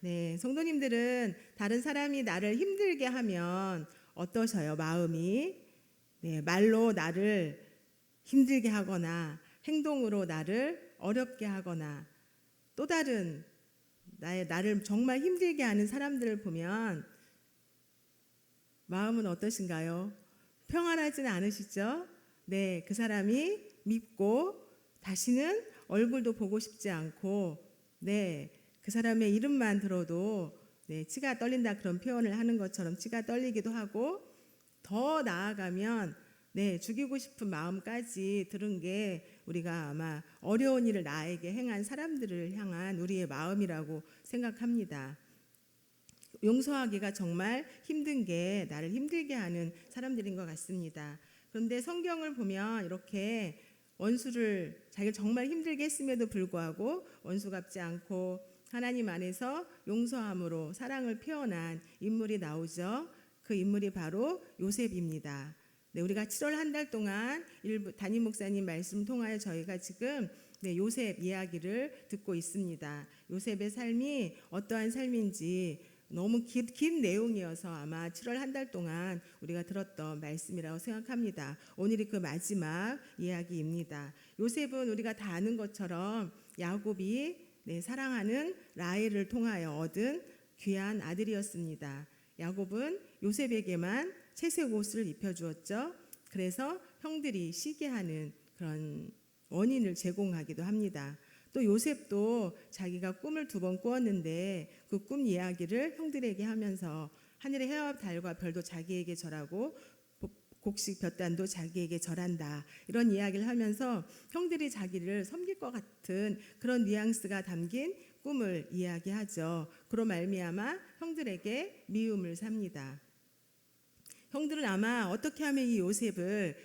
네, 성도님들은 다른 사람이 나를 힘들게 하면 어떠셔요? 마음이? 네, 말로 나를 힘들게 하거나 행동으로 나를 어렵게 하거나 또 다른 나를 정말 힘들게 하는 사람들을 보면 마음은 어떠신가요? 평안하지는 않으시죠? 네, 그 사람이 밉고 다시는 얼굴도 보고 싶지 않고, 네, 그 사람의 이름만 들어도 네, 치가 떨린다 그런 표현을 하는 것처럼 치가 떨리기도 하고, 더 나아가면 네, 죽이고 싶은 마음까지 들은 게 우리가 아마 어려운 일을 나에게 행한 사람들을 향한 우리의 마음이라고 생각합니다. 용서하기가 정말 힘든 게 나를 힘들게 하는 사람들인 것 같습니다. 그런데 성경을 보면 이렇게 원수를 자기를 정말 힘들게 했음에도 불구하고 원수 갚지 않고 하나님 안에서 용서함으로 사랑을 표현한 인물이 나오죠. 그 인물이 바로 요셉입니다. 네, 우리가 7월 한 달 동안 담임 목사님 말씀 통하여 저희가 지금 네, 요셉 이야기를 듣고 있습니다. 요셉의 삶이 어떠한 삶인지 너무 긴 내용이어서 아마 7월 한 달 동안 우리가 들었던 말씀이라고 생각합니다. 오늘이 그 마지막 이야기입니다. 요셉은 우리가 다 아는 것처럼 야곱이 네, 사랑하는 라헬을 통하여 얻은 귀한 아들이었습니다. 야곱은 요셉에게만 채색 옷을 입혀주었죠. 그래서 형들이 시기하는 그런 원인을 제공하기도 합니다. 또 요셉도 자기가 꿈을 2번 꾸었는데 그 꿈 이야기를 형들에게 하면서 하늘의 해와 달과 별도 자기에게 절하고 곡식 볕단도 자기에게 절한다, 이런 이야기를 하면서 형들이 자기를 섬길 것 같은 그런 뉘앙스가 담긴 꿈을 이야기하죠. 그로 말미암아 형들에게 미움을 삽니다. 형들은 아마 어떻게 하면 이 요셉을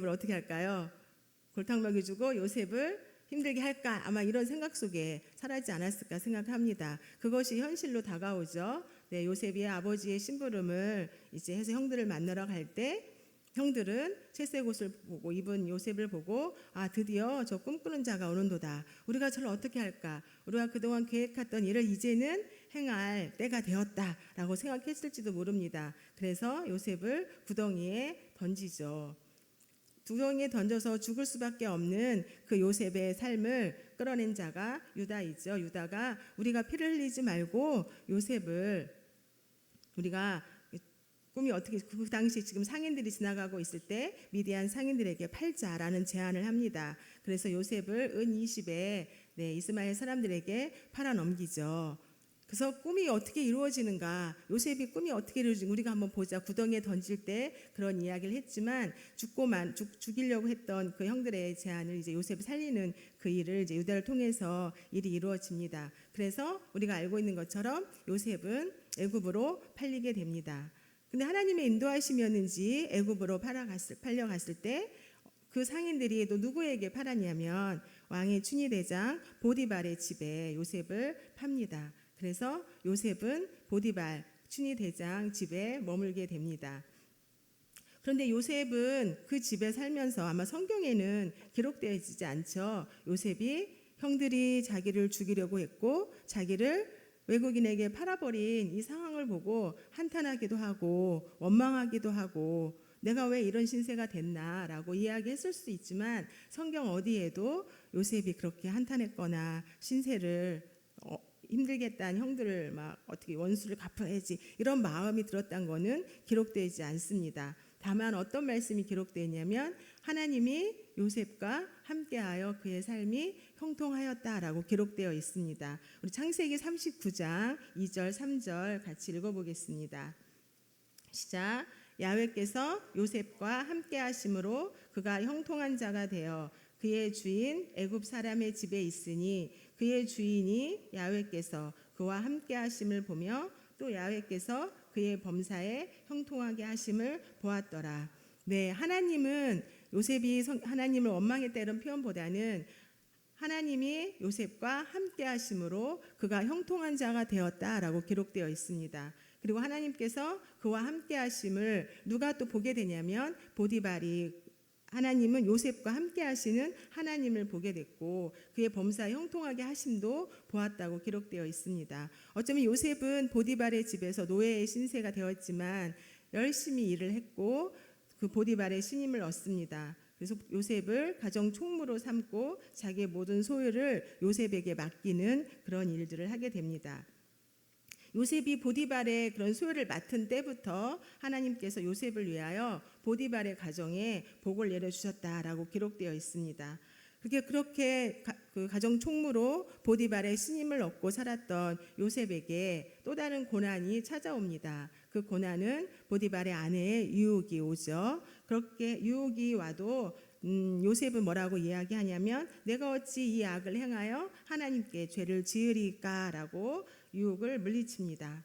어떻게 할까요? 골탕 먹여주고 요셉을 힘들게 할까, 아마 이런 생각 속에 살았지 않았을까 생각합니다. 그것이 현실로 다가오죠. 네, 요셉이 아버지의 심부름을 이제 해서 형들을 만나러 갈 때 형들은 채색 옷을 보고 입은 요셉을 보고 드디어 저 꿈꾸는 자가 오는도다. 우리가 저를 어떻게 할까? 우리가 그동안 계획했던 일을 이제는 행할 때가 되었다라고 생각했을지도 모릅니다. 그래서 요셉을 구덩이에 던지죠. 구덩이에 던져서 죽을 수밖에 없는 그 요셉의 삶을 끌어낸 자가 유다이죠. 유다가 우리가 피를 흘리지 말고 요셉을 우리가 꿈이 어떻게, 그 당시 지금 상인들이 지나가고 있을 때 미디안 상인들에게 팔자라는 제안을 합니다. 그래서 요셉을 은 20에 이스마엘 사람들에게 팔아 넘기죠. 그래서 꿈이 어떻게 이루어지는가, 요셉이 꿈이 어떻게 이루어지는가 우리가 한번 보자. 구덩이에 던질 때 그런 이야기를 했지만 죽이려고 했던 그 형들의 제안을 이제 요셉이 살리는 그 일을 이제 유다를 통해서 일이 이루어집니다. 그래서 우리가 알고 있는 것처럼 요셉은 애굽으로 팔리게 됩니다. 근데 하나님의 인도하심이었는지 애굽으로 팔려갔을 때 그 상인들이 또 누구에게 팔았냐면 왕의 춘희대장 보디발의 집에 요셉을 팝니다. 그래서 요셉은 보디발 춘희대장 집에 머물게 됩니다. 그런데 요셉은 그 집에 살면서 아마 성경에는 기록되어 있지 않죠. 요셉이 형들이 자기를 죽이려고 했고 자기를 외국인에게 팔아버린 이 상황을 보고 한탄하기도 하고 원망하기도 하고 내가 왜 이런 신세가 됐나라고 이야기했을 수 있지만 성경 어디에도 요셉이 그렇게 한탄했거나 신세를 힘들겠다는 형들을 막 어떻게 원수를 갚아야지 이런 마음이 들었던 거는 기록되지 않습니다. 다만 어떤 말씀이 기록되어 있냐면 하나님이 요셉과 함께하여 그의 삶이 형통하였다라고 기록되어 있습니다. 우리 창세기 39장 2절 3절 같이 읽어보겠습니다. 시작. 야훼께서 요셉과 함께 하심으로 그가 형통한 자가 되어 그의 주인 애굽 사람의 집에 있으니 그의 주인이 야훼께서 그와 함께 하심을 보며 또 야훼께서 그의 범사에 형통하게 하심을 보았더라. 네, 하나님은 요셉이 하나님을 원망했다 이런 표현보다는 하나님이 요셉과 함께 하심으로 그가 형통한 자가 되었다라고 기록되어 있습니다. 그리고 하나님께서 그와 함께 하심을 누가 또 보게 되냐면 보디발이 하나님은 요셉과 함께 하시는 하나님을 보게 됐고 그의 범사 형통하게 하심도 보았다고 기록되어 있습니다. 어쩌면 요셉은 보디발의 집에서 노예의 신세가 되었지만 열심히 일을 했고 그 보디발의 신임을 얻습니다. 그래서 요셉을 가정 총무로 삼고 자기의 모든 소유를 요셉에게 맡기는 그런 일들을 하게 됩니다. 요셉이 보디발의 그런 소유를 맡은 때부터 하나님께서 요셉을 위하여 보디발의 가정에 복을 내려주셨다라고 기록되어 있습니다. 그렇게 그 가정 총무로 보디발의 신임을 얻고 살았던 요셉에게 또 다른 고난이 찾아옵니다. 그 고난은 보디발의 아내의 유혹이 오죠. 그렇게 유혹이 와도 요셉은 뭐라고 이야기하냐면 내가 어찌 이 악을 행하여 하나님께 죄를 지으리까라고 유혹을 물리칩니다.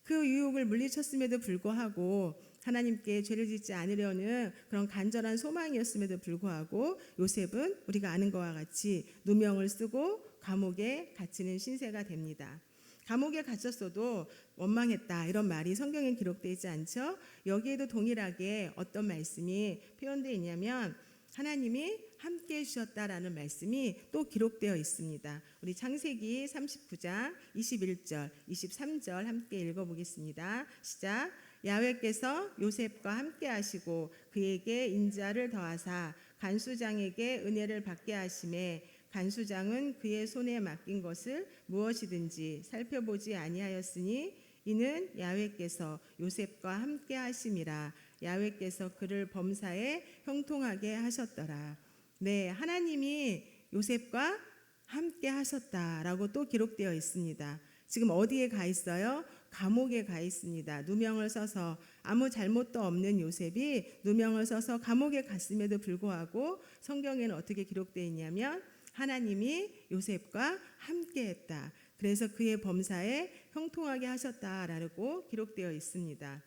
그 유혹을 물리쳤음에도 불구하고 하나님께 죄를 짓지 않으려는 그런 간절한 소망이었음에도 불구하고 요셉은 우리가 아는 것과 같이 누명을 쓰고 감옥에 갇히는 신세가 됩니다. 감옥에 갇혔어도 원망했다 이런 말이 성경에 기록되지 않죠. 여기에도 동일하게 어떤 말씀이 표현되어 있냐면 하나님이 함께 해주셨다라는 말씀이 또 기록되어 있습니다. 우리 창세기 39장 21절 23절 함께 읽어보겠습니다. 시작. 야훼께서 요셉과 함께 하시고 그에게 인자를 더하사 간수장에게 은혜를 받게 하심에 간수장은 그의 손에 맡긴 것을 무엇이든지 살펴보지 아니하였으니 이는 야훼께서 요셉과 함께 하심이라. 야훼께서 그를 범사에 형통하게 하셨더라. 네, 하나님이 요셉과 함께 하셨다라고 또 기록되어 있습니다. 지금 어디에 가 있어요? 감옥에 가 있습니다. 누명을 써서 아무 잘못도 없는 요셉이 누명을 써서 감옥에 갔음에도 불구하고 성경에는 어떻게 기록되어 있냐면 하나님이 요셉과 함께 했다. 그래서 그의 범사에 형통하게 하셨다라고 기록되어 있습니다.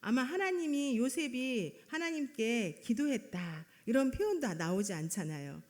아마 하나님이 요셉이 하나님께 기도했다 이런 표현도 나오지 않잖아요.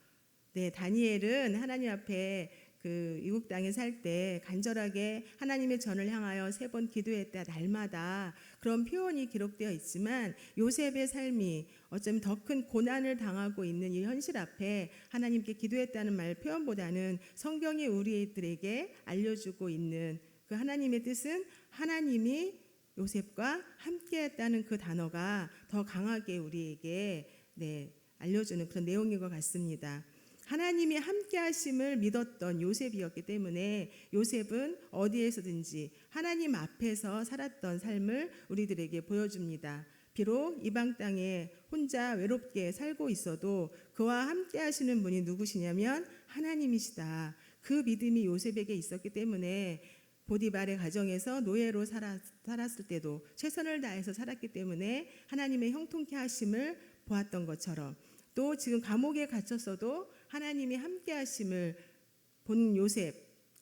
네, 다니엘은 하나님 앞에 그 이국 땅에 살 때 간절하게 하나님의 전을 향하여 3번 기도했다 날마다 그런 표현이 기록되어 있지만 요셉의 삶이 어쩌면 더 큰 고난을 당하고 있는 이 현실 앞에 하나님께 기도했다는 말 표현보다는 성경이 우리들에게 알려주고 있는 그 하나님의 뜻은 하나님이 요셉과 함께했다는 그 단어가 더 강하게 우리에게 알려주는 그런 내용인 것 같습니다. 하나님이 함께 하심을 믿었던 요셉이었기 때문에 요셉은 어디에서든지 하나님 앞에서 살았던 삶을 우리들에게 보여줍니다. 비록 이방 땅에 혼자 외롭게 살고 있어도 그와 함께 하시는 분이 누구시냐면 하나님이시다. 그 믿음이 요셉에게 있었기 때문에 보디발의 가정에서 노예로 살았을 때도 최선을 다해서 살았기 때문에 하나님의 형통케 하심을 보았던 것처럼 또 지금 감옥에 갇혔어도 하나님이 함께 하심을 본 요셉,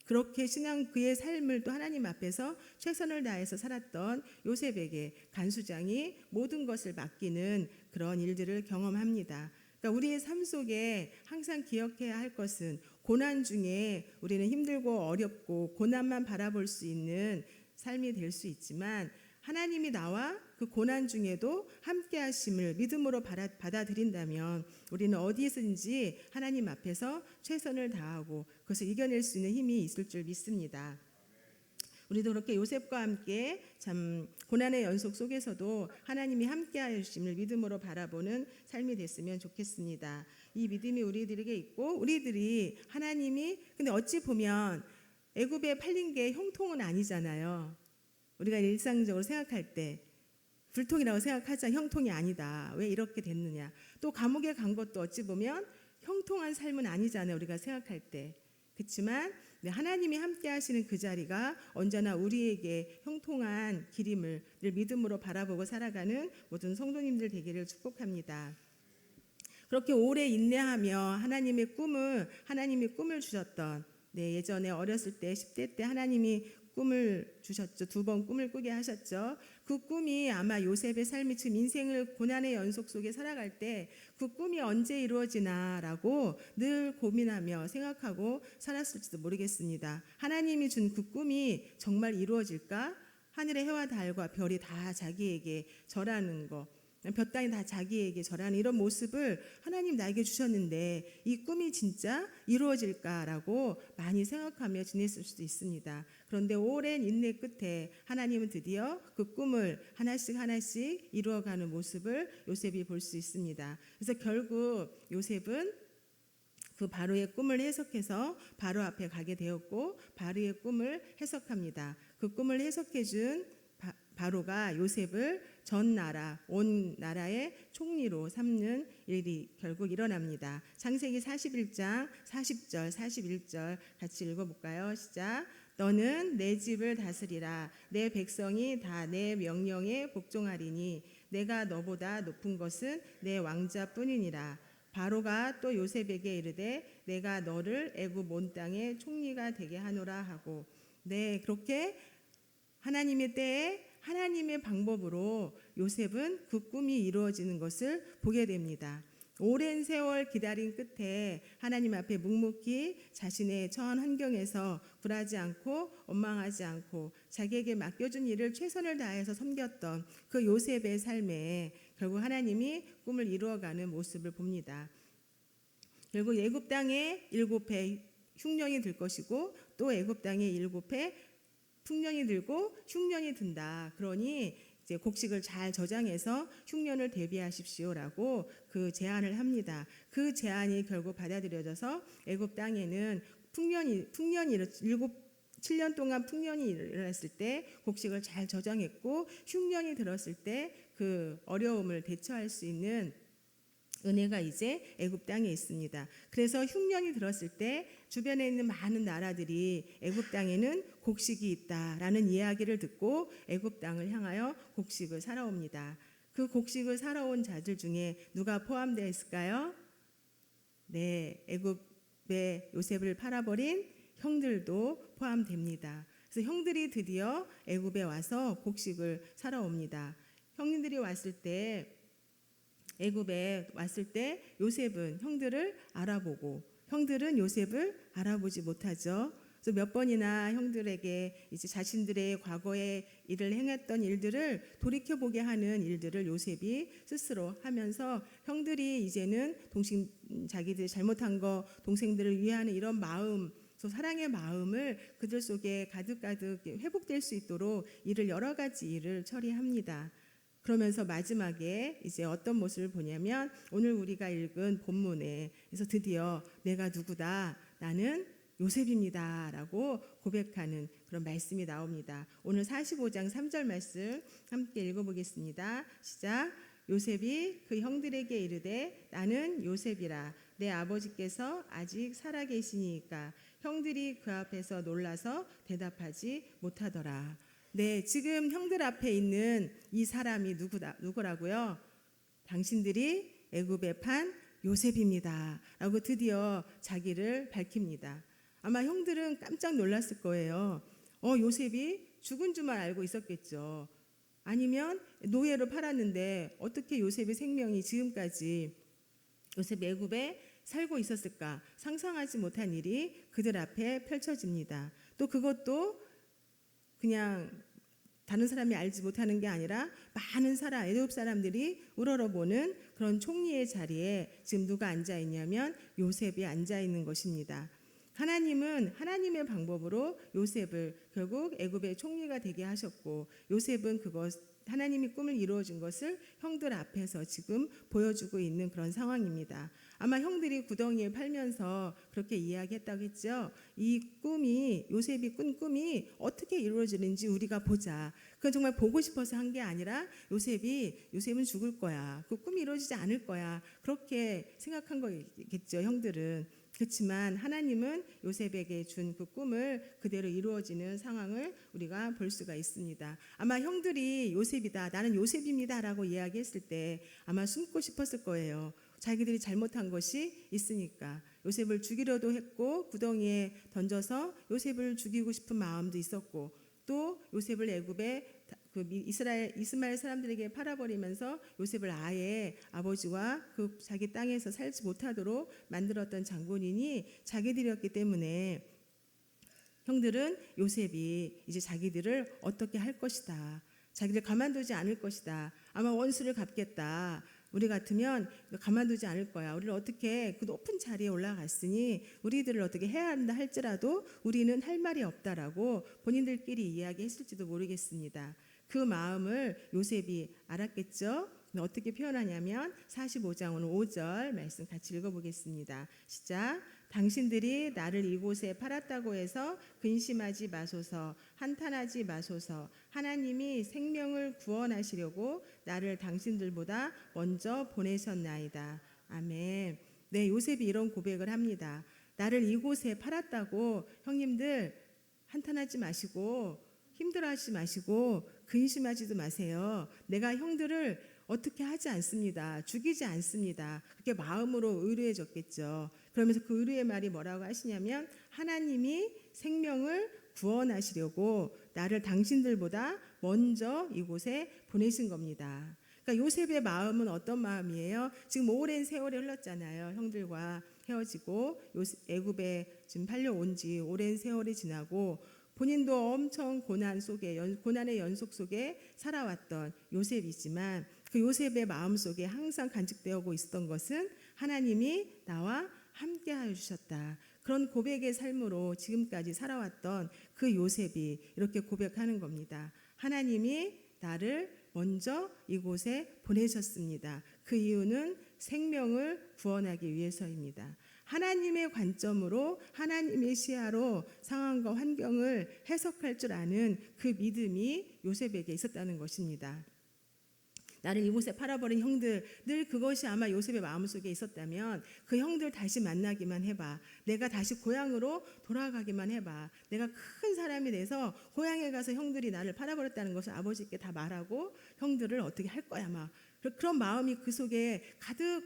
그렇게 신앙 그의 삶을 또 하나님 앞에서 최선을 다해서 살았던 요셉에게 간수장이 모든 것을 맡기는 그런 일들을 경험합니다. 그러니까 우리의 삶 속에 항상 기억해야 할 것은 고난 중에 우리는 힘들고 어렵고 고난만 바라볼 수 있는 삶이 될 수 있지만 하나님이 나와 그 고난 중에도 함께 하심을 믿음으로 받아들인다면 우리는 어디에서든지 하나님 앞에서 최선을 다하고 그것을 이겨낼 수 있는 힘이 있을 줄 믿습니다. 우리도 그렇게 요셉과 함께 참 고난의 연속 속에서도 하나님이 함께 하심을 믿음으로 바라보는 삶이 됐으면 좋겠습니다. 이 믿음이 우리들에게 있고 우리들이 하나님이 근데 어찌 보면 애굽에 팔린 게 형통은 아니잖아요. 우리가 일상적으로 생각할 때 불통이라고 생각하자 형통이 아니다. 왜 이렇게 됐느냐. 또 감옥에 간 것도 어찌 보면 형통한 삶은 아니잖아요. 우리가 생각할 때. 그렇지만 하나님이 함께 하시는 그 자리가 언제나 우리에게 형통한 길임을 늘 믿음으로 바라보고 살아가는 모든 성도님들 되기를 축복합니다. 그렇게 오래 인내하며 하나님이 꿈을 주셨던 예전에 어렸을 때 10대 때 하나님이 꿈을 주셨죠. 2번 꿈을 꾸게 하셨죠. 그 꿈이 아마 요셉의 삶이 지금 인생을 고난의 연속 속에 살아갈 때 그 꿈이 언제 이루어지나라고 늘 고민하며 생각하고 살았을지도 모르겠습니다. 하나님이 준 그 꿈이 정말 이루어질까? 하늘의 해와 달과 별이 다 자기에게 절하는 거. 볕땅이 다 자기에게 절하는 이런 모습을 하나님 나에게 주셨는데 이 꿈이 진짜 이루어질까라고 많이 생각하며 지냈을 수도 있습니다. 그런데 오랜 인내 끝에 하나님은 드디어 그 꿈을 하나씩 하나씩 이루어가는 모습을 요셉이 볼 수 있습니다. 그래서 결국 요셉은 그 바로의 꿈을 해석해서 바로 앞에 가게 되었고 바로의 꿈을 해석합니다. 그 꿈을 해석해 준 바로가 요셉을 전 나라, 온 나라의 총리로 삼는 일이 결국 일어납니다. 창세기 41장 40절, 41절 같이 읽어볼까요? 시작. 너는 내 집을 다스리라. 내 백성이 다 내 명령에 복종하리니 내가 너보다 높은 것은 내 왕자뿐이니라. 바로가 또 요셉에게 이르되 내가 너를 애굽 온 땅의 총리가 되게 하노라 하고, 네, 그렇게 하나님의 때에 하나님의 방법으로 요셉은 그 꿈이 이루어지는 것을 보게 됩니다. 오랜 세월 기다린 끝에 하나님 앞에 묵묵히 자신의 처한 환경에서 굴하지 않고 원망하지 않고 자기에게 맡겨준 일을 최선을 다해서 섬겼던 그 요셉의 삶에 결국 하나님이 꿈을 이루어가는 모습을 봅니다. 결국 애굽 땅에 7해 흉년이 들 것이고 또 애굽 땅에 7해 풍년이 들고 흉년이 든다. 그러니 이제 곡식을 잘 저장해서 흉년을 대비하십시오라고 그 제안을 합니다. 그 제안이 결국 받아들여져서 애굽 땅에는 7년 동안 풍년이 일어났을 때 곡식을 잘 저장했고 흉년이 들었을 때 그 어려움을 대처할 수 있는 은혜가 이제 애굽 땅에 있습니다. 그래서 흉년이 들었을 때 주변에 있는 많은 나라들이 애굽 땅에는 곡식이 있다라는 이야기를 듣고 애굽 땅을 향하여 곡식을 사러 옵니다. 그 곡식을 사러 온 자들 중에 누가 포함되어 있을까요? 네, 애굽에 요셉을 팔아버린 형들도 포함됩니다. 그래서 형들이 드디어 애굽에 와서 곡식을 사러 옵니다. 형님들이 왔을 때 애굽에 왔을 때 요셉은 형들을 알아보고 형들은 요셉을 알아보지 못하죠. 그래서 몇 번이나 형들에게 이제 자신들의 과거에 일을 행했던 일들을 돌이켜보게 하는 일들을 요셉이 스스로 하면서 형들이 이제는 자기들이 잘못한 거 동생들을 위하는 이런 마음, 사랑의 마음을 그들 속에 가득가득 회복될 수 있도록 여러 가지 일을 처리합니다. 그러면서 마지막에 이제 어떤 모습을 보냐면 오늘 우리가 읽은 본문에 그래서 드디어 내가 누구다, 나는 요셉입니다 라고 고백하는 그런 말씀이 나옵니다. 오늘 45장 3절 말씀 함께 읽어보겠습니다. 시작. 요셉이 그 형들에게 이르되 나는 요셉이라. 내 아버지께서 아직 살아계시니까. 형들이 그 앞에서 놀라서 대답하지 못하더라. 네, 지금 형들 앞에 있는 이 사람이 누구라고요? 당신들이 애굽에 판 요셉입니다 라고 드디어 자기를 밝힙니다. 아마 형들은 깜짝 놀랐을 거예요. 요셉이 죽은 줄만 알고 있었겠죠. 아니면 노예로 팔았는데 어떻게 요셉의 생명이 지금까지 요셉 애굽에 살고 있었을까? 상상하지 못한 일이 그들 앞에 펼쳐집니다. 또 그것도 그냥 다른 사람이 알지 못하는 게 아니라 많은 애굽 사람들이 우러러보는 그런 총리의 자리에 지금 누가 앉아 있냐면 요셉이 앉아 있는 것입니다. 하나님은 하나님의 방법으로 요셉을 결국 애굽의 총리가 되게 하셨고 요셉은 하나님이 꿈을 이루어준 것을 형들 앞에서 지금 보여주고 있는 그런 상황입니다. 아마 형들이 구덩이에 팔면서 그렇게 이야기했다고 했죠. 요셉이 꾼 꿈이 어떻게 이루어지는지 우리가 보자. 그건 정말 보고 싶어서 한 게 아니라 요셉은 죽을 거야. 그 꿈이 이루어지지 않을 거야. 그렇게 생각한 거겠죠, 형들은. 그렇지만 하나님은 요셉에게 준 그 꿈을 그대로 이루어지는 상황을 우리가 볼 수가 있습니다. 아마 형들이 요셉이다, 나는 요셉입니다 라고 이야기했을 때 아마 숨고 싶었을 거예요. 자기들이 잘못한 것이 있으니까. 요셉을 죽이려도 했고 구덩이에 던져서 요셉을 죽이고 싶은 마음도 있었고 또 요셉을 애굽에 이스마엘 사람들에게 팔아버리면서 요셉을 아예 아버지와 그 자기 땅에서 살지 못하도록 만들었던 장본인이 자기들이었기 때문에 형들은 요셉이 이제 자기들을 어떻게 할 것이다. 자기를 가만두지 않을 것이다. 아마 원수를 갚겠다. 우리 같으면 가만두지 않을 거야. 우리를 어떻게 그 높은 자리에 올라갔으니 우리들을 어떻게 해야 한다 할지라도 우리는 할 말이 없다라고 본인들끼리 이야기했을지도 모르겠습니다. 그 마음을 요셉이 알았겠죠. 어떻게 표현하냐면 45장 오늘 5절 말씀 같이 읽어보겠습니다. 시작. 당신들이 나를 이곳에 팔았다고 해서 근심하지 마소서, 한탄하지 마소서. 하나님이 생명을 구원하시려고 나를 당신들보다 먼저 보내셨나이다. 아멘. 네, 요셉이 이런 고백을 합니다. 나를 이곳에 팔았다고 형님들 한탄하지 마시고 힘들어하지 마시고 근심하지도 마세요. 내가 형들을 어떻게 하지 않습니다. 죽이지 않습니다. 그렇게 마음으로 의뢰해줬겠죠. 그러면서 그 의뢰의 말이 뭐라고 하시냐면 하나님이 생명을 구원하시려고 나를 당신들보다 먼저 이곳에 보내신 겁니다. 그러니까 요셉의 마음은 어떤 마음이에요? 지금 오랜 세월이 흘렀잖아요. 형들과 헤어지고 애굽에 지금 팔려온 지 오랜 세월이 지나고 본인도 엄청 고난 속에 고난의 연속 속에 살아왔던 요셉이지만 그 요셉의 마음속에 항상 간직되어 있었던 것은 하나님이 나와 함께하여 주셨다. 그런 고백의 삶으로 지금까지 살아왔던 그 요셉이 이렇게 고백하는 겁니다. 하나님이 나를 먼저 이곳에 보내셨습니다. 그 이유는 생명을 구원하기 위해서입니다. 하나님의 관점으로 하나님의 시야로 상황과 환경을 해석할 줄 아는 그 믿음이 요셉에게 있었다는 것입니다. 나를 이곳에 팔아버린 형들, 늘 그것이 아마 요셉의 마음속에 있었다면 그 형들 다시 만나기만 해봐. 내가 다시 고향으로 돌아가기만 해봐. 내가 큰 사람이 돼서 고향에 가서 형들이 나를 팔아버렸다는 것을 아버지께 다 말하고 형들을 어떻게 할 거야 막. 그런 마음이 그 속에 가득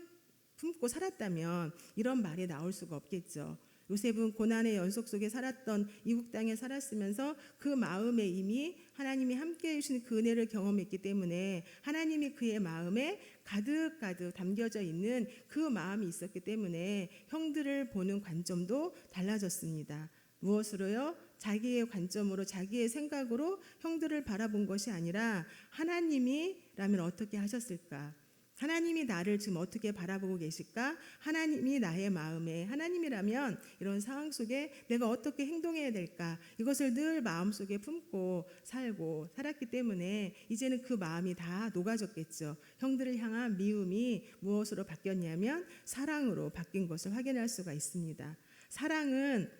품고 살았다면 이런 말이 나올 수가 없겠죠. 요셉은 고난의 연속 속에 살았던 이국 땅에 살았으면서 그 마음에 이미 하나님이 함께해 주신 그 은혜를 경험했기 때문에 하나님이 그의 마음에 가득 담겨져 있는 그 마음이 있었기 때문에 형들을 보는 관점도 달라졌습니다. 무엇으로요? 자기의 관점으로 자기의 생각으로 형들을 바라본 것이 아니라 하나님이라면 어떻게 하셨을까? 하나님이 나를 지금 어떻게 바라보고 계실까? 하나님이 나의 마음에 하나님이라면 이런 상황 속에 내가 어떻게 행동해야 될까? 이것을 늘 마음속에 품고 살고 살았기 때문에 이제는 그 마음이 다 녹아졌겠죠. 형들을 향한 미움이 무엇으로 바뀌었냐면 사랑으로 바뀐 것을 확인할 수가 있습니다. 사랑은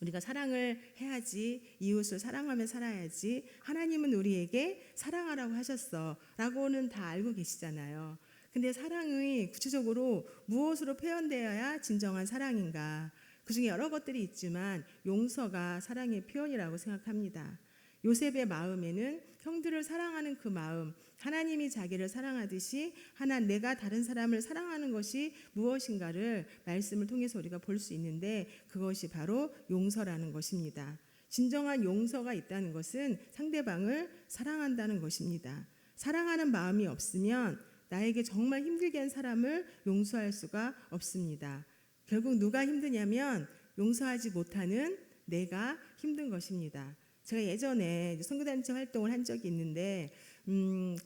우리가 사랑을 해야지, 이웃을 사랑하며 살아야지, 하나님은 우리에게 사랑하라고 하셨어 라고는 다 알고 계시잖아요. 근데 사랑이 구체적으로 무엇으로 표현되어야 진정한 사랑인가? 그 중에 여러 것들이 있지만 용서가 사랑의 표현이라고 생각합니다. 요셉의 마음에는 형들을 사랑하는 그 마음, 하나님이 자기를 사랑하듯이 내가 다른 사람을 사랑하는 것이 무엇인가를 말씀을 통해서 우리가 볼 수 있는데 그것이 바로 용서라는 것입니다. 진정한 용서가 있다는 것은 상대방을 사랑한다는 것입니다. 사랑하는 마음이 없으면 나에게 정말 힘들게 한 사람을 용서할 수가 없습니다. 결국 누가 힘드냐면 용서하지 못하는 내가 힘든 것입니다. 제가 예전에 선교단체 활동을 한 적이 있는데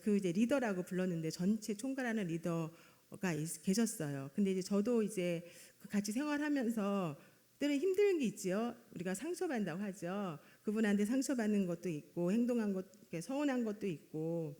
그 이제 리더라고 불렀는데 전체 총괄하는 리더가 계셨어요. 근데 이제 저도 이제 같이 생활하면서 때로 힘든 게 있지요. 우리가 상처받는다고 하죠. 그분한테 상처받는 것도 있고 행동한 것 서운한 것도 있고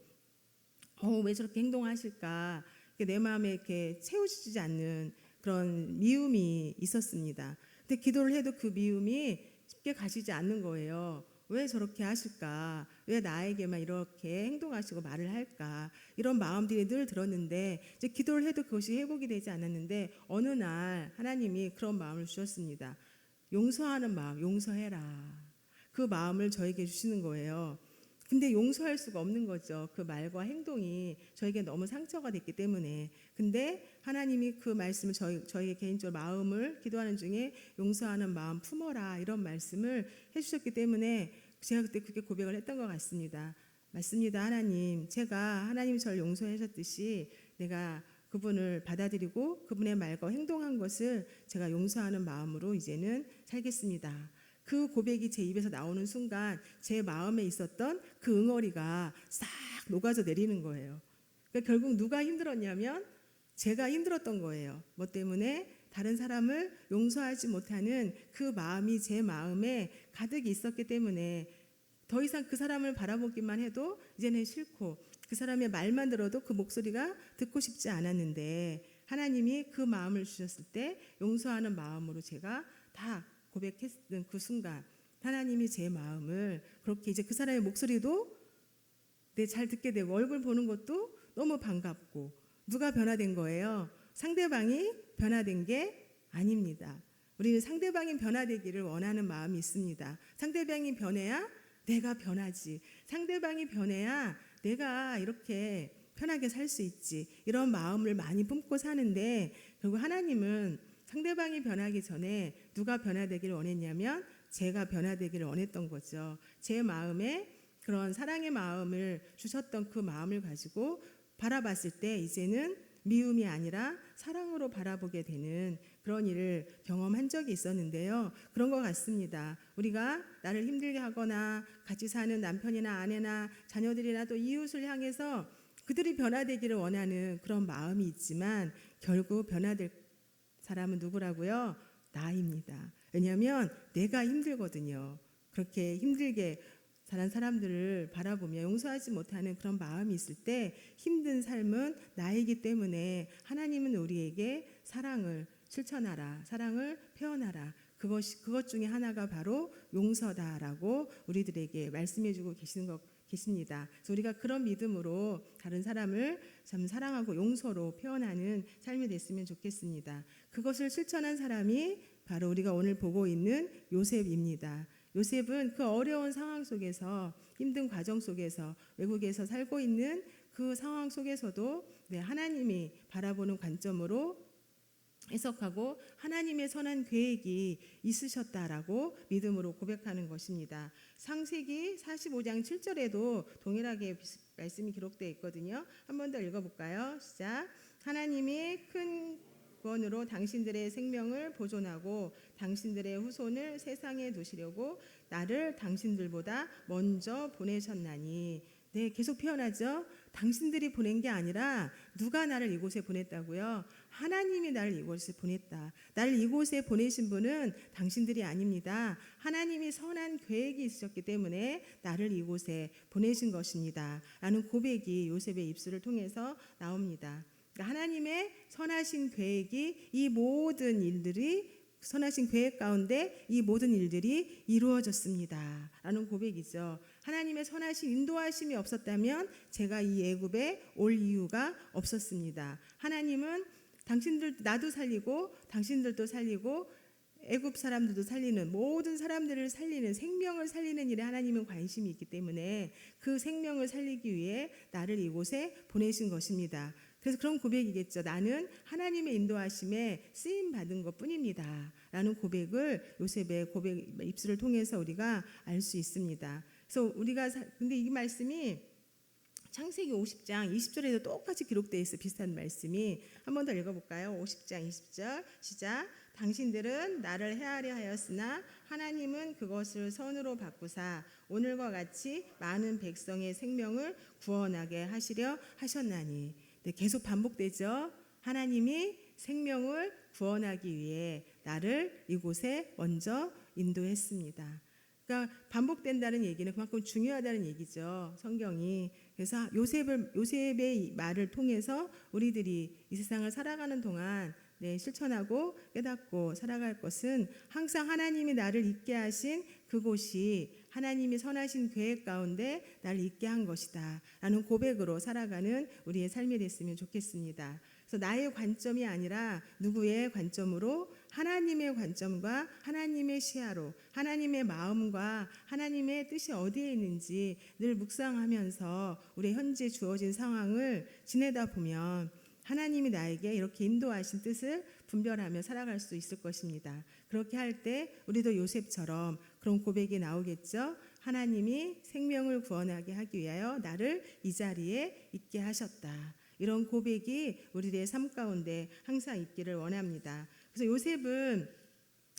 왜 저렇게 행동하실까? 내 마음에 이렇게 채워지지 않는 그런 미움이 있었습니다. 근데 기도를 해도 그 미움이 쉽게 가시지 않는 거예요. 왜 저렇게 하실까? 왜 나에게만 이렇게 행동하시고 말을 할까? 이런 마음들이 늘 들었는데 이제 기도를 해도 그것이 회복이 되지 않았는데 어느 날 하나님이 그런 마음을 주셨습니다. 용서하는 마음, 용서해라. 그 마음을 저에게 주시는 거예요. 근데 용서할 수가 없는 거죠. 그 말과 행동이 저에게 너무 상처가 됐기 때문에. 근데 하나님이 그 말씀을 저희의 개인적으로 마음을 기도하는 중에 용서하는 마음 품어라 이런 말씀을 해주셨기 때문에 제가 그때 그렇게 고백을 했던 것 같습니다. 맞습니다. 하나님, 제가 하나님이 저를 용서하셨듯이 내가 그분을 받아들이고 그분의 말과 행동한 것을 제가 용서하는 마음으로 이제는 살겠습니다. 그 고백이 제 입에서 나오는 순간 제 마음에 있었던 그 응어리가 싹 녹아져 내리는 거예요. 그러니까 결국 누가 힘들었냐면 제가 힘들었던 거예요. 뭐 때문에? 다른 사람을 용서하지 못하는 그 마음이 제 마음에 가득 있었기 때문에 더 이상 그 사람을 바라보기만 해도 이제는 싫고 그 사람의 말만 들어도 그 목소리가 듣고 싶지 않았는데 하나님이 그 마음을 주셨을 때 용서하는 마음으로 제가 다 고백했던 그 순간 하나님이 제 마음을 그렇게 이제 그 사람의 목소리도 잘 듣게 되고 얼굴 보는 것도 너무 반갑고 누가 변화된 거예요? 상대방이 변화된 게 아닙니다. 우리는 상대방이 변화되기를 원하는 마음이 있습니다. 상대방이 변해야 내가 변하지. 상대방이 변해야 내가 이렇게 편하게 살 수 있지. 이런 마음을 많이 품고 사는데 결국 하나님은 상대방이 변하기 전에 누가 변화되기를 원했냐면 제가 변화되기를 원했던 거죠. 제 마음에 그런 사랑의 마음을 주셨던 그 마음을 가지고 바라봤을 때 이제는 미움이 아니라 사랑으로 바라보게 되는 그런 일을 경험한 적이 있었는데요. 그런 것 같습니다. 우리가 나를 힘들게 하거나 같이 사는 남편이나 아내나 자녀들이나 또 이웃을 향해서 그들이 변화되기를 원하는 그런 마음이 있지만 결국 변화될 사람은 누구라고요? 나입니다. 왜냐하면 내가 힘들거든요. 그렇게 힘들게 다른 사람들을 바라보며 용서하지 못하는 그런 마음이 있을 때 힘든 삶은 나이기 때문에 하나님은 우리에게 사랑을 실천하라, 사랑을 표현하라. 그것 중에 하나가 바로 용서다라고 우리들에게 말씀해주고 계십니다. 그래서 우리가 그런 믿음으로 다른 사람을 참 사랑하고 용서로 표현하는 삶이 됐으면 좋겠습니다. 그것을 실천한 사람이 바로 우리가 오늘 보고 있는 요셉입니다. 요셉은 그 어려운 상황 속에서 힘든 과정 속에서 외국에서 살고 있는 그 상황 속에서도 하나님이 바라보는 관점으로 해석하고 하나님의 선한 계획이 있으셨다라고 믿음으로 고백하는 것입니다. 창세기 45장 7절에도 동일하게 말씀이 기록되어 있거든요. 한 번 더 읽어볼까요? 시작. 하나님이 큰 구원으로 당신들의 생명을 보존하고 당신들의 후손을 세상에 두시려고 나를 당신들보다 먼저 보내셨나니. 네, 계속 표현하죠. 당신들이 보낸 게 아니라 누가 나를 이곳에 보냈다고요? 하나님이 나를 이곳에 보냈다. 나를 이곳에 보내신 분은 당신들이 아닙니다. 하나님이 선한 계획이 있으셨기 때문에 나를 이곳에 보내신 것입니다. 라는 고백이 요셉의 입술을 통해서 나옵니다. 하나님의 선하신 계획이 이 모든 일들이 선하신 계획 가운데 이 모든 일들이 이루어졌습니다. 라는 고백이죠. 하나님의 선하신 인도하심이 없었다면 제가 이 애굽에 올 이유가 없었습니다. 하나님은 당신들 나도 살리고 당신들도 살리고 애굽 사람들도 살리는 모든 사람들을 살리는 생명을 살리는 일에 하나님은 관심이 있기 때문에 그 생명을 살리기 위해 나를 이곳에 보내신 것입니다. 그래서 그런 고백이겠죠. 나는 하나님의 인도하심에 쓰임 받은 것뿐입니다. 라는 고백을 요셉의 고백 입술을 통해서 우리가 알 수 있습니다. 그래서 근데 이 말씀이 창세기 50장 20절에도 똑같이 기록되어 있어. 비슷한 말씀이 한 번 더 읽어볼까요? 50장 20절 시작. 당신들은 나를 해하려 하였으나 하나님은 그것을 선으로 바꾸사 오늘과 같이 많은 백성의 생명을 구원하게 하시려 하셨나니. 네, 계속 반복되죠. 하나님이 생명을 구원하기 위해 나를 이곳에 먼저 인도했습니다. 그러니까 반복된다는 얘기는 그만큼 중요하다는 얘기죠. 성경이. 그래서 요셉의 말을 통해서 우리들이 이 세상을 살아가는 동안 실천하고 깨닫고 살아갈 것은 항상 하나님이 나를 있게 하신 그곳이 하나님이 선하신 계획 가운데 나를 있게 한 것이다 라는 고백으로 살아가는 우리의 삶이 됐으면 좋겠습니다. 그래서 나의 관점이 아니라 누구의 관점으로 하나님의 관점과 하나님의 시야로 하나님의 마음과 하나님의 뜻이 어디에 있는지 늘 묵상하면서 우리 현재 주어진 상황을 지내다 보면 하나님이 나에게 이렇게 인도하신 뜻을 분별하며 살아갈 수 있을 것입니다. 그렇게 할 때 우리도 요셉처럼 그런 고백이 나오겠죠. 하나님이 생명을 구원하게 하기 위하여 나를 이 자리에 있게 하셨다. 이런 고백이 우리의 삶 가운데 항상 있기를 원합니다. 그래서 요셉은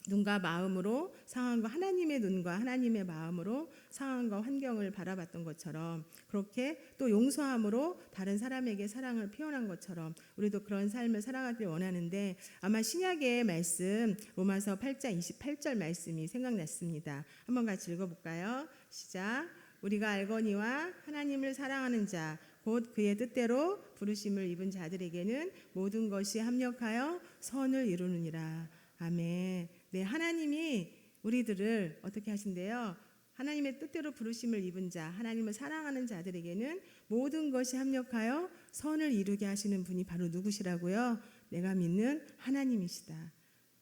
눈과 마음으로 상황과 하나님의 눈과 하나님의 마음으로 상황과 환경을 바라봤던 것처럼 그렇게 또 용서함으로 다른 사람에게 사랑을 표현한 것처럼 우리도 그런 삶을 살아가길 원하는데 아마 신약의 말씀 로마서 8장 28절 말씀이 생각났습니다. 한번 같이 읽어볼까요? 시작. 우리가 알거니와 하나님을 사랑하는 자 곧 그의 뜻대로 부르심을 입은 자들에게는 모든 것이 합력하여 선을 이루느니라. 아멘. 네, 하나님이 우리들을 어떻게 하신대요? 하나님의 뜻대로 부르심을 입은 자, 하나님을 사랑하는 자들에게는 모든 것이 합력하여 선을 이루게 하시는 분이 바로 누구시라고요? 내가 믿는 하나님이시다.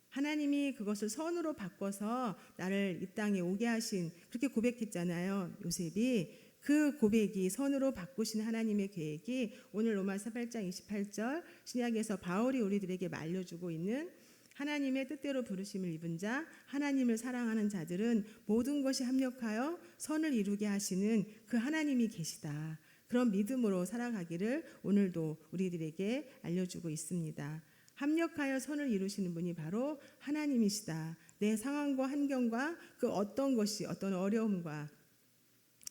하나님이 그것을 선으로 바꿔서 나를 이 땅에 오게 하신, 그렇게 고백했잖아요, 요셉이. 그 고백이 선으로 바꾸신 하나님의 계획이 오늘 로마서 8장 28절 신약에서 바울이 우리들에게 알려주고 있는 하나님의 뜻대로 부르심을 입은 자, 하나님을 사랑하는 자들은 모든 것이 합력하여 선을 이루게 하시는 그 하나님이 계시다. 그런 믿음으로 살아가기를 오늘도 우리들에게 알려주고 있습니다. 합력하여 선을 이루시는 분이 바로 하나님이시다. 내 상황과 환경과 그 어떤 것이 어떤 어려움과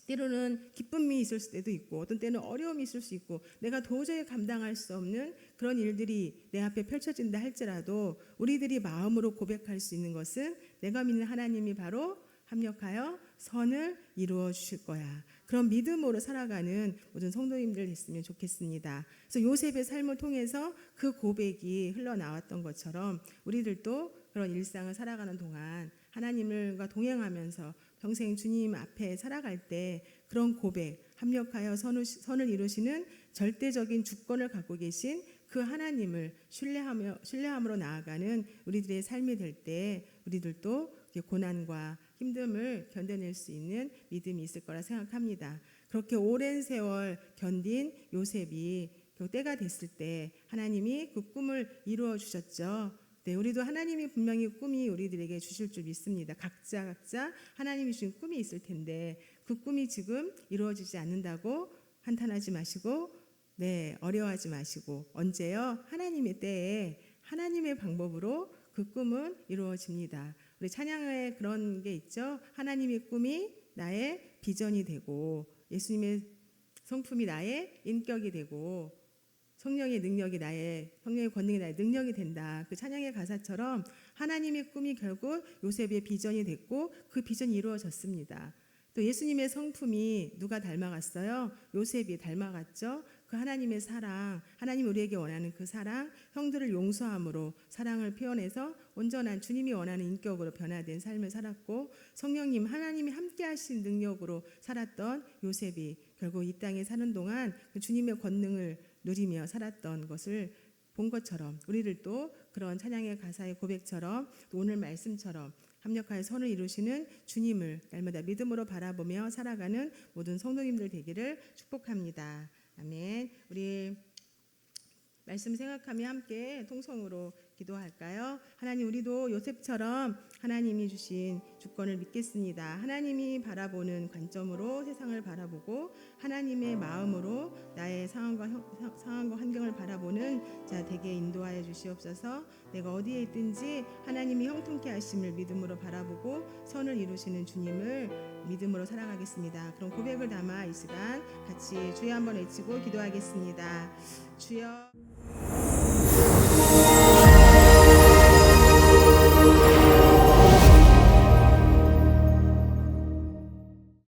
때로는 기쁨이 있을 때도 있고 어떤 때는 어려움이 있을 수 있고 내가 도저히 감당할 수 없는 그런 일들이 내 앞에 펼쳐진다 할지라도 우리들이 마음으로 고백할 수 있는 것은 내가 믿는 하나님이 바로 합력하여 선을 이루어 주실 거야. 그런 믿음으로 살아가는 모든 성도님들 됐으면 좋겠습니다. 그래서 요셉의 삶을 통해서 그 고백이 흘러나왔던 것처럼 우리들도 그런 일상을 살아가는 동안 하나님과 동행하면서 평생 주님 앞에 살아갈 때 그런 고백, 합력하여 선을 이루시는 절대적인 주권을 갖고 계신 그 하나님을 신뢰함으로 나아가는 우리들의 삶이 될 때 우리들도 고난과 힘듦을 견뎌낼 수 있는 믿음이 있을 거라 생각합니다. 그렇게 오랜 세월 견딘 요셉이 때가 됐을 때 하나님이 그 꿈을 이루어 주셨죠. 네, 우리도 하나님이 분명히 꿈이 우리들에게 주실 줄 믿습니다. 각자 하나님이 주신 꿈이 있을 텐데 그 꿈이 지금 이루어지지 않는다고 한탄하지 마시고 어려워하지 마시고 언제요? 하나님의 때에 하나님의 방법으로 그 꿈은 이루어집니다. 우리 찬양에 그런 게 있죠. 하나님의 꿈이 나의 비전이 되고 예수님의 성품이 나의 인격이 되고 성령의 권능이 나의 능력이 된다. 그 찬양의 가사처럼 하나님의 꿈이 결국 요셉의 비전이 됐고 그 비전이 이루어졌습니다. 또 예수님의 성품이 누가 닮아갔어요? 요셉이 닮아갔죠. 그 하나님의 사랑, 하나님 우리에게 원하는 그 사랑, 형들을 용서함으로 사랑을 표현해서 온전한 주님이 원하는 인격으로 변화된 삶을 살았고 성령님, 하나님이 함께 하신 능력으로 살았던 요셉이 결국 이 땅에 사는 동안 그 주님의 권능을 누리며 살았던 것을 본 것처럼 우리들도 그런 찬양의 가사의 고백처럼 또 오늘 말씀처럼 합력하여 선을 이루시는 주님을 날마다 믿음으로 바라보며 살아가는 모든 성도님들 되기를 축복합니다. 아멘. 우리 말씀 생각하며 함께 통성으로 기도할까요? 하나님, 우리도 요셉처럼 하나님이 주신 주권을 믿겠습니다. 하나님이 바라보는 관점으로 세상을 바라보고 하나님의 마음으로 나의 상황과 환경을 바라보는 자 되게 인도하여 주시옵소서. 내가 어디에 있든지 하나님이 형통케 하심을 믿음으로 바라보고 선을 이루시는 주님을 믿음으로 살아가겠습니다. 그럼 고백을 담아 이 시간 같이 주여 한번 외치고 기도하겠습니다. 주여.